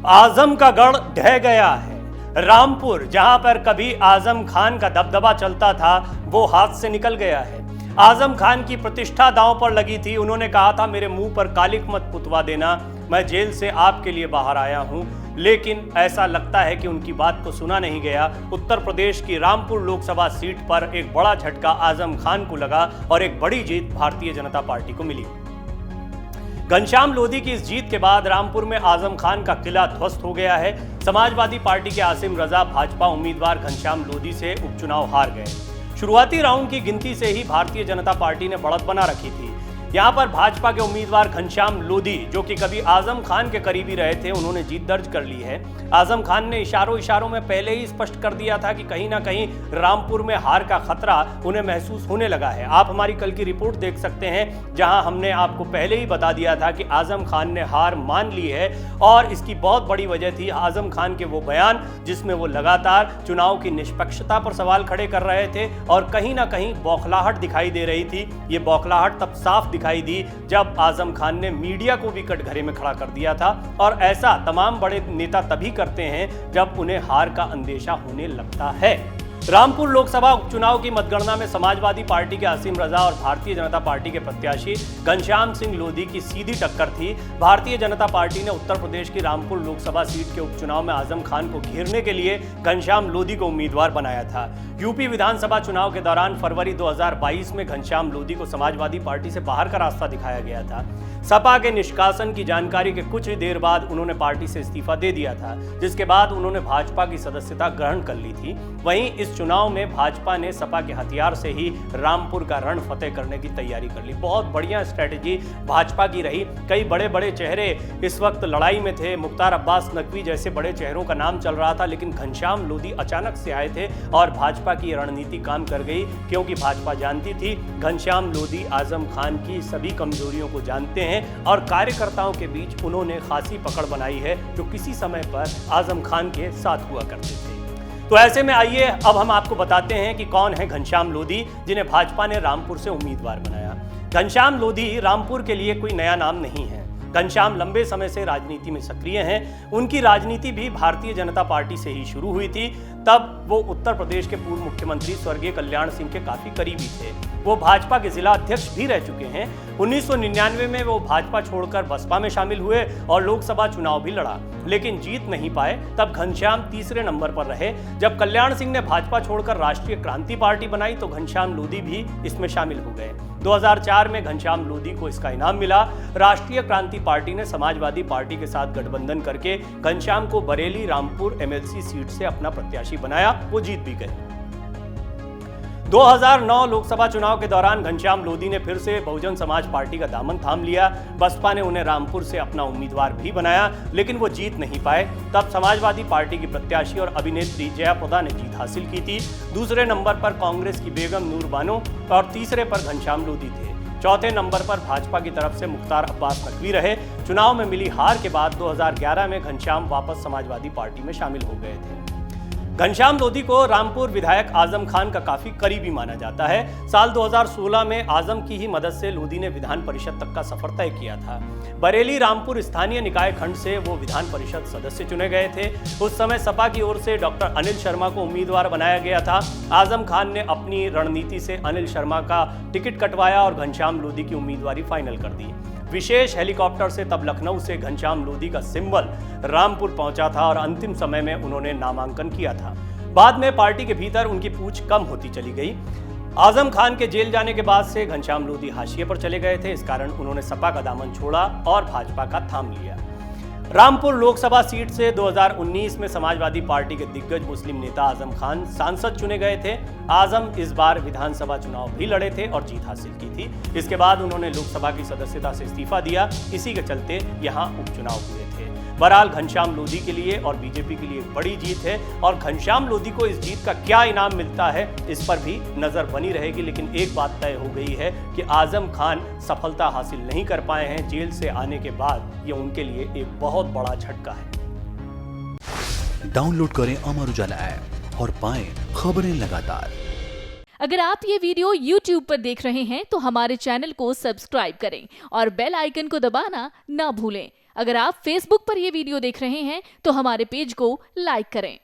आजम का गढ़ ढह गया है। रामपुर, जहां पर कभी आजम खान का दबदबा चलता था, वो हाथ से निकल गया है। आजम खान की प्रतिष्ठा दांव पर लगी थी। उन्होंने कहा था, मेरे मुंह पर कालिक मत पुतवा देना, मैं जेल से आपके लिए बाहर आया हूं। लेकिन ऐसा लगता है कि उनकी बात को सुना नहीं गया। उत्तर प्रदेश की रामपुर लोकसभा सीट पर एक बड़ा झटका आजम खान को लगा और एक बड़ी जीत भारतीय जनता पार्टी को मिली। घनश्याम लोधी की इस जीत के बाद रामपुर में आजम खान का किला ध्वस्त हो गया है। समाजवादी पार्टी के आसिम रजा भाजपा उम्मीदवार घनश्याम लोधी से उपचुनाव हार गए। शुरुआती राउंड की गिनती से ही भारतीय जनता पार्टी ने बढ़त बना रखी थी। यहां पर भाजपा के उम्मीदवार घनश्याम लोधी, जो कि कभी आजम खान के करीबी रहे थे, उन्होंने जीत दर्ज कर ली है। आजम खान ने इशारों में पहले ही स्पष्ट कर दिया था कि कहीं ना कहीं रामपुर में हार का खतरा उन्हें महसूस होने लगा है। आप हमारी कल की रिपोर्ट देख सकते हैं, जहां हमने आपको पहले ही बता दिया था कि आजम खान ने हार मान ली है और इसकी बहुत बड़ी वजह थी आजम खान के वो बयान, जिसमें वो लगातार चुनाव की निष्पक्षता पर सवाल खड़े कर रहे थे और कहीं ना कहीं बौखलाहट दिखाई दे रही थी। ये बौखलाहट तब साफ दिखाई दी जब आजम खान ने मीडिया को भी कटघरे में खड़ा कर दिया था। और ऐसा तमाम बड़े नेता तभी करते हैं जब उन्हें हार का अंदेशा होने लगता है। रामपुर लोकसभा उपचुनाव की मतगणना में समाजवादी पार्टी के आसिम रजा और भारतीय जनता पार्टी के प्रत्याशी घनश्याम सिंह लोधी की सीधी टक्कर थी। भारतीय जनता पार्टी ने उत्तर प्रदेश की रामपुर लोकसभा सीट के उपचुनाव में आजम खान को घेरने के लिए घनश्याम लोधी को उम्मीदवार बनाया था। यूपी विधानसभा चुनाव के दौरान फरवरी 2022 में घनश्याम लोधी को समाजवादी पार्टी से बाहर का रास्ता दिखाया गया था। सपा के निष्कासन की जानकारी के कुछ ही देर बाद उन्होंने पार्टी से इस्तीफा दे दिया था, जिसके बाद उन्होंने भाजपा की सदस्यता ग्रहण कर ली थी। वहीं इस चुनाव में भाजपा ने सपा के हथियार से ही रामपुर का रण फतेह करने की तैयारी कर ली। बहुत बढ़िया स्ट्रेटेजी भाजपा की रही। कई बड़े बड़े चेहरे इस वक्त लड़ाई में थे। मुख्तार अब्बास नकवी जैसे बड़े चेहरों का नाम चल रहा था, लेकिन घनश्याम लोधी अचानक से आए थे और भाजपा की रणनीति काम कर गई, क्योंकि भाजपा जानती थी घनश्याम लोधी आजम खान की सभी कमजोरियों को जानते हैं और कार्यकर्ताओं के बीच उन्होंने खासी पकड़ बनाई है, जो किसी समय पर आजम खान के साथ हुआ करते थे। तो ऐसे में आइए अब हम आपको बताते हैं कि कौन है घनश्याम लोधी, जिन्हें भाजपा ने रामपुर से उम्मीदवार बनाया। घनश्याम लोधी रामपुर के लिए कोई नया नाम नहीं है। घनश्याम लंबे समय से राजनीति में सक्रिय हैं। उनकी राजनीति भी भारतीय जनता पार्टी से ही शुरू हुई थी। तब वो उत्तर प्रदेश के पूर्व मुख्यमंत्री स्वर्गीय कल्याण सिंह के काफी करीबी थे। वो भाजपा के जिला अध्यक्ष भी रह चुके हैं। 1999 में वो भाजपा छोड़कर बसपा में शामिल हुए और लोकसभा चुनाव भी लड़ा, लेकिन जीत नहीं पाए। तब घनश्याम तीसरे नंबर पर रहे। जब कल्याण सिंह ने भाजपा छोड़कर राष्ट्रीय क्रांति पार्टी बनाई तो घनश्याम लोधी भी इसमें शामिल हो गए। 2004 में घनश्याम लोधी को इसका इनाम मिला। राष्ट्रीय क्रांति पार्टी ने समाजवादी पार्टी के साथ गठबंधन करके घनश्याम को बरेली रामपुर एमएलसी सीट से अपना प्रत्याशी बनाया। वो जीत भी गए। 2009 लोकसभा चुनाव के दौरान घनश्याम लोधी ने फिर से बहुजन समाज पार्टी का दामन थाम लिया। बसपा ने उन्हें रामपुर से अपना उम्मीदवार भी बनाया, लेकिन वो जीत नहीं पाए। तब समाजवादी पार्टी की प्रत्याशी और अभिनेत्री जया प्रदा ने जीत हासिल की थी। दूसरे नंबर पर कांग्रेस की बेगम नूर बानो और तीसरे पर घनश्याम लोधी थे। चौथे नंबर पर भाजपा की तरफ से मुख्तार अब्बास नकवी रहे। चुनाव में मिली हार के बाद 2011 में घनश्याम वापस समाजवादी पार्टी में शामिल हो गए थे। घनश्याम लोधी को रामपुर विधायक आजम खान का काफी करीबी माना जाता है। साल 2016 में आजम की ही मदद से लोधी ने विधान परिषद तक का सफर तय किया था। बरेली रामपुर स्थानीय निकाय खंड से वो विधान परिषद सदस्य चुने गए थे। उस समय सपा की ओर से डॉक्टर अनिल शर्मा को उम्मीदवार बनाया गया था। आजम खान ने अपनी रणनीति से अनिल शर्मा का टिकट कटवाया और घनश्याम लोधी की उम्मीदवारी फाइनल कर दी। विशेष हेलीकॉप्टर से तब लखनऊ से घनश्याम लोधी का सिंबल रामपुर पहुंचा था और अंतिम समय में उन्होंने नामांकन किया था। बाद में पार्टी के भीतर उनकी पूछ कम होती चली गई। आजम खान के जेल जाने के बाद से घनश्याम लोधी हाशिए पर चले गए थे। इस कारण उन्होंने सपा का दामन छोड़ा और भाजपा का थाम लिया। रामपुर लोकसभा सीट से 2019 में समाजवादी पार्टी के दिग्गज मुस्लिम नेता आजम खान सांसद चुने गए थे। आजम इस बार विधानसभा चुनाव भी लड़े थे और जीत हासिल की थी। इसके बाद उन्होंने लोकसभा की सदस्यता से इस्तीफा दिया। इसी के चलते यहां उपचुनाव हुए थे। बहरहाल घनश्याम लोधी के लिए और बीजेपी के लिए एक बड़ी जीत है और घनश्याम लोधी को इस जीत का क्या इनाम मिलता है, इस पर भी नजर बनी रहेगी। लेकिन एक बात तय हो गई है कि आजम खान सफलता हासिल नहीं कर पाए हैं। जेल से आने के बाद ये उनके लिए एक बहुत बड़ा झटका है। डाउनलोड करें अमर उजाला ऐप और पाएं खबरें लगातार। अगर आप ये वीडियो YouTube पर देख रहे हैं तो हमारे चैनल को सब्सक्राइब करें और बेल आइकन को दबाना ना भूलें। अगर आप फेसबुक पर यह वीडियो देख रहे हैं तो हमारे पेज को लाइक करें।